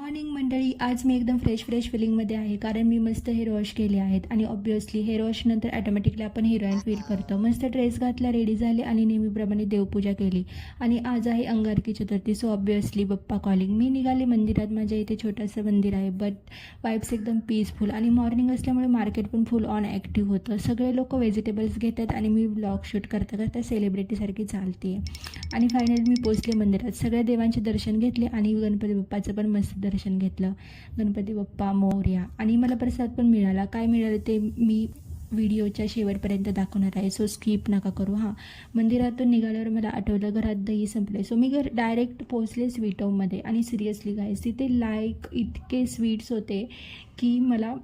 Morning मंडळी, आज मी एकदम फ्रेश फिलिंगमध्ये आहे कारण मी मस्त हेअर वॉश केले आहेत आणि ऑब्व्हियसली हेअर वॉशनंतर ॲटोमॅटिकली आपण हिरोईन फील करतो. मस्त ड्रेस घातला, रेडी झाले आणि नेहमीप्रमाणे देवपूजा केली आणि आज आहे अंगारकी चतुर्थी. सो ऑब्व्हियसली बाप्पा कॉलिंग. मी निघाले मंदिरात. माझ्या इथे छोटंसं मंदिर आहे बट वाईब्स एकदम पीसफुल आणि मॉर्निंग असल्यामुळे मार्केट पण फुल ऑन ॲक्टिव्ह होतं. सगळे लोक व्हेजिटेबल्स घेतात आणि मी व्लॉग शूट करता सेलिब्रिटीसारखी चालते आणि फायनली मी पोचले मंदिरात. सगळ्या देवांचे दर्शन घेतले आणि गणपती बाप्पाचं पण मस्त दर्शन घेतलं. गणपती बाप्पा मोरया. आणि मला प्रसाद पण मिळाला. काय मिळालं ते मी व्हिडिओच्या शेवटपर्यंत दाखवणार आहे, सो स्किप नका करू. मंदिरातून निघाल्यावर मला आठवलं घरात दही संपले. सो मी डायरेक्ट पोचले स्वीट होममध्ये आणि सिरियसली गाईस तिथे इतके स्वीट्स होते की मला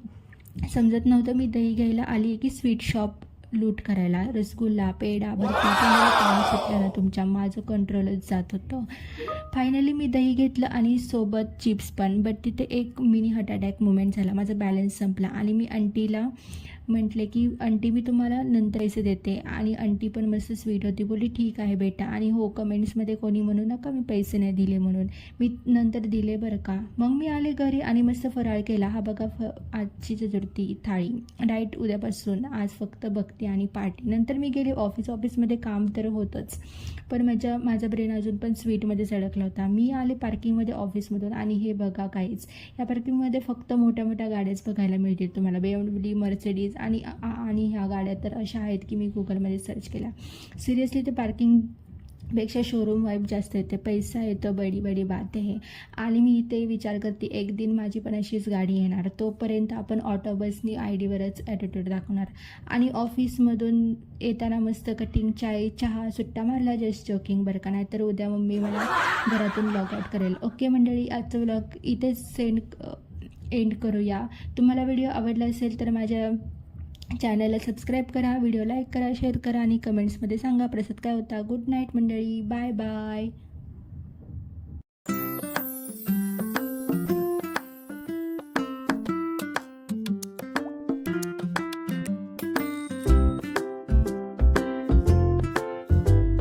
समजत नव्हतं मी दही घ्यायला आली की स्वीट शॉप लूट करायला. रसगुल्ला, पेढा, बर्फी काम सुटलं ना तुमच्या, माझं कंट्रोलच जात होतं. फायनली मी दही घेतलं आणि सोबत चिप्स पण. बट तिथे एक मिनी हार्ट अटॅक मुमेंट झाला. माझा बॅलन्स संपला आणि मी आंटीला म्हटले की आंटी मी तुम्हाला नंतर पैसे देते. आणि आंटी पण मस्त स्वीट होती, बोलली ठीक आहे बेटा. आणि हो, कमेंट्समध्ये कोणी म्हणू नका मी पैसे नाही दिले म्हणून, मी नंतर दिले बरं का. मग मी आले घरी आणि मस्त फराळ केला. हा बघा आजची चतुर्थी थाळी. डाएट उद्यापासून, आज फक्त भक्ती आणि पार्टी. नंतर मी गेले ऑफिसमध्ये काम तर होतंच पण माझा ब्रेन अजून पण स्वीटमध्ये अडकला होता. मी आले पार्किंगमध्ये ऑफिसमधून आणि हे बघा काहीच, या पार्किंगमध्ये फक्त मोठ्या गाड्याच बघायला मिळतील तुम्हाला. BMW, मर्सिडीज आणि ह्या गाड्या तर अशा आहेत की मी गुगलमध्ये सर्च केल्या. सिरियसली ते पार्किंगपेक्षा शोरूम वाईब जास्त येते. पैसा येतो, बडी बात आहे. आणि मी इथे विचार करते एक दिन माझी पण अशीच गाडी येणार. तोपर्यंत आपण ऑटो बसनी ID वरच ॲटिट्यूड दाखवणार. आणि ऑफिसमधून येताना मस्त कटिंग, चाय, चहा, सुट्टा मारला. जस्ट जोकिंग बरं का, नाही तर उद्या मम्मी मला घरातून लॉग आउट करेल. ओके मंडळी, आजचं व्लॉग इथेच एंड करूया. तुम्हाला व्हिडिओ आवडला असेल तर माझ्या चॅनलला सबस्क्राईब करा, व्हिडिओ लाईक करा, शेअर करा आणि कमेंट्समध्ये सांगा प्रसाद काय होता. गुड नाईट मंडळी, बाय बाय.